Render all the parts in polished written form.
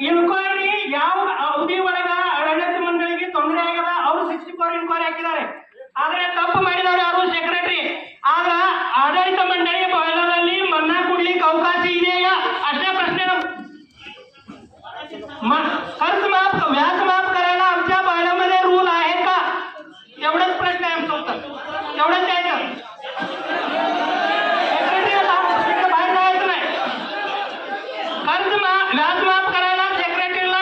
Inquiry ಯಾವ ಅವಧಿ ಒಳಗ ಆಡಳಿತ ಮಂಡಳಿಗೆ ತೊಂದರೆ ಆಗ್ಯದ ಅವ್ರು 64 ಇನ್ಕ್ವೈರಿ ಹಾಕಿದ್ದಾರೆ. ಆದ್ರೆ ತಪ್ಪು ಮಾಡಿದವರು ಯಾರು? ಸೆಕ್ರೆಟರಿ. ಆದ್ರ ಆಡಳಿತ ಮಂಡಳಿ ಬಯಲದಲ್ಲಿ मन्ना ಕೊಡ್ಲಿಕ್ಕೆ ಅವಕಾಶ ಇದೆಯಾ? अशा प्रश्न खर्च माफ व्याज माफ करायला आमच्या बयलामध्ये रूल आहे का? एवढाच प्रश्न आहे आमचा उत्तर. एवढंच द्यायचं. बाहेर जायचं नाही. कर्ज व्याज माफ करायला सेक्रेटरीला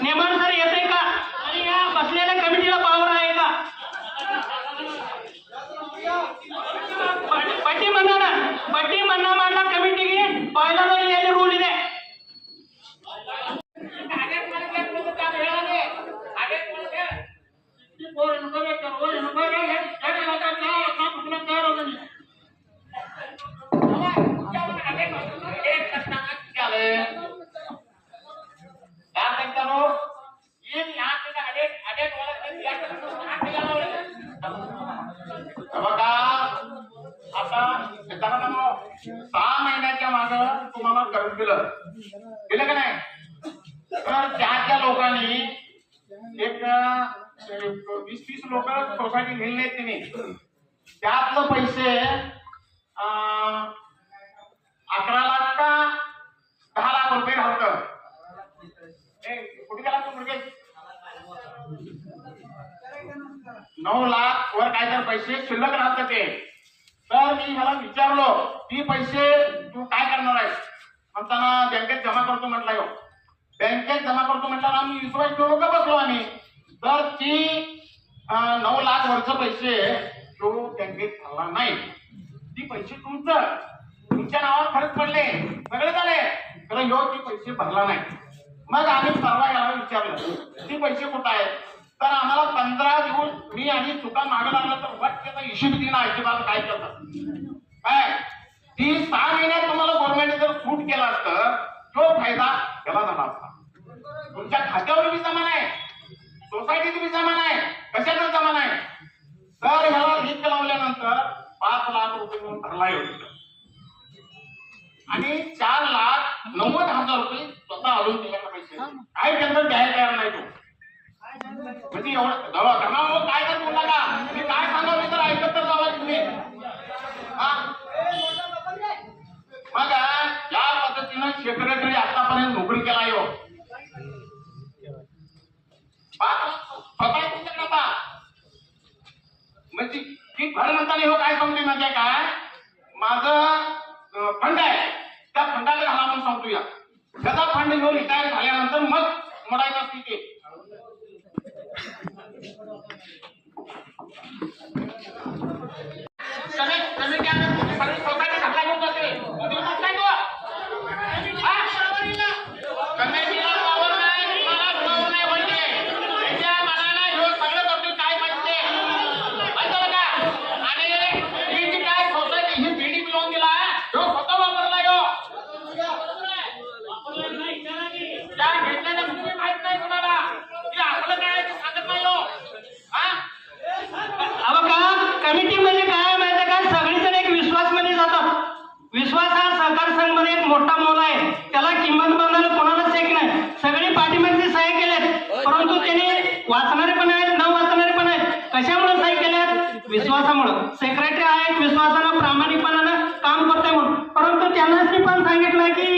नियमानुसार येते का? आणि या बसलेल्या कमिटीला पावर आहे का? ಬಡ್ಡಿ ಮನ್ನಾ ಮಾಡಲ ಕಮಿಟಿಗೆ ಬಯಲಾದಲ್ಲಿ ಏನು ರೂಲ್ ಇದೆ? सहा महिन्याच्या मागे तुम्हाला करून दिलं का नाही? तर त्या लोकांनी एक 20-30 लोक सोसायटी नेले त्यांनी त्यातलं पैसे 11 लाख का 10 लाख रुपये राहतं. कुठे गेला तू? 9 लाख वर काय तर पैसे शिल्लक राहतं ते. तर मी ह्याला विचारलो ती पैसे तू काय करणार आहेस? म्हणताना बँकेत जमा करतो म्हटलं. बँकेत जमा करतो म्हटल्यावर आम्ही विश्वास ठेवून का बसलो आम्ही. तर ती 9 लाख वरचे पैसे तो बँकेत भरला नाही. ती पैसे तुमच्या नावावर खर्च पडले सगळे झाले तर ह्यो ती पैसे भरला नाही. मग आम्ही परवा याला विचारलं ती पैसे कुठं आहेत? तर आम्हाला 15 दिवस मी आणि चुका मागे लागला तर वाट त्याचा हिशोब दिला अजिबात काय करतात काय ती 6 महिन्यात तुम्हाला गव्हर्नमेंटने जर सूट केला असतं तो फायदा त्याला झाला असता. तुमच्या खात्यावर बी जमा नाही, सोसायटीत बी जमा नाही, कशातच जमा नाही. तर ह्याला लिस्ट लावल्यानंतर 5 लाख रुपये म्हणून भरला येतो आणि 4,90,000 रुपये स्वतः आणून दिलेला पैसे काय त्यांचं द्यायला तयार नाही. तो म्हणजे एवढं काय तर बोलला का? मी काय सांगावं तर ऐकत तर जावा तुम्ही. मग या पद्धतीनं सेक्रेटरी आतापर्यंत नोकरी केला यो स्वतः तुमच्याकडे आता म्हणजे ती घर म्हणताना हो काय सांगते म्हणजे काय माझं फंड आहे त्या फंडाला घाला म्हणून सांगतो. या त्याचा फंड घेऊन रिटायर झाल्यानंतर मग मोडायचं असते ते. विश्वास हा सहकार संघ मध्ये एक मोठा मोल आहे. त्याला किंमत बंधायला कोणालाच एक नाही. सगळे पाठीमागचे सह्या केलेत परंतु त्यांनी वाचणारे पण आहेत न वाचणारे पण आहेत. कशामुळे सह्या केल्यात? विश्वासामुळे. सेक्रेटरी आहेत विश्वासानं प्रामाणिकपणानं काम करतोय म्हणून. परंतु त्यांनाच मी पण सांगितलं की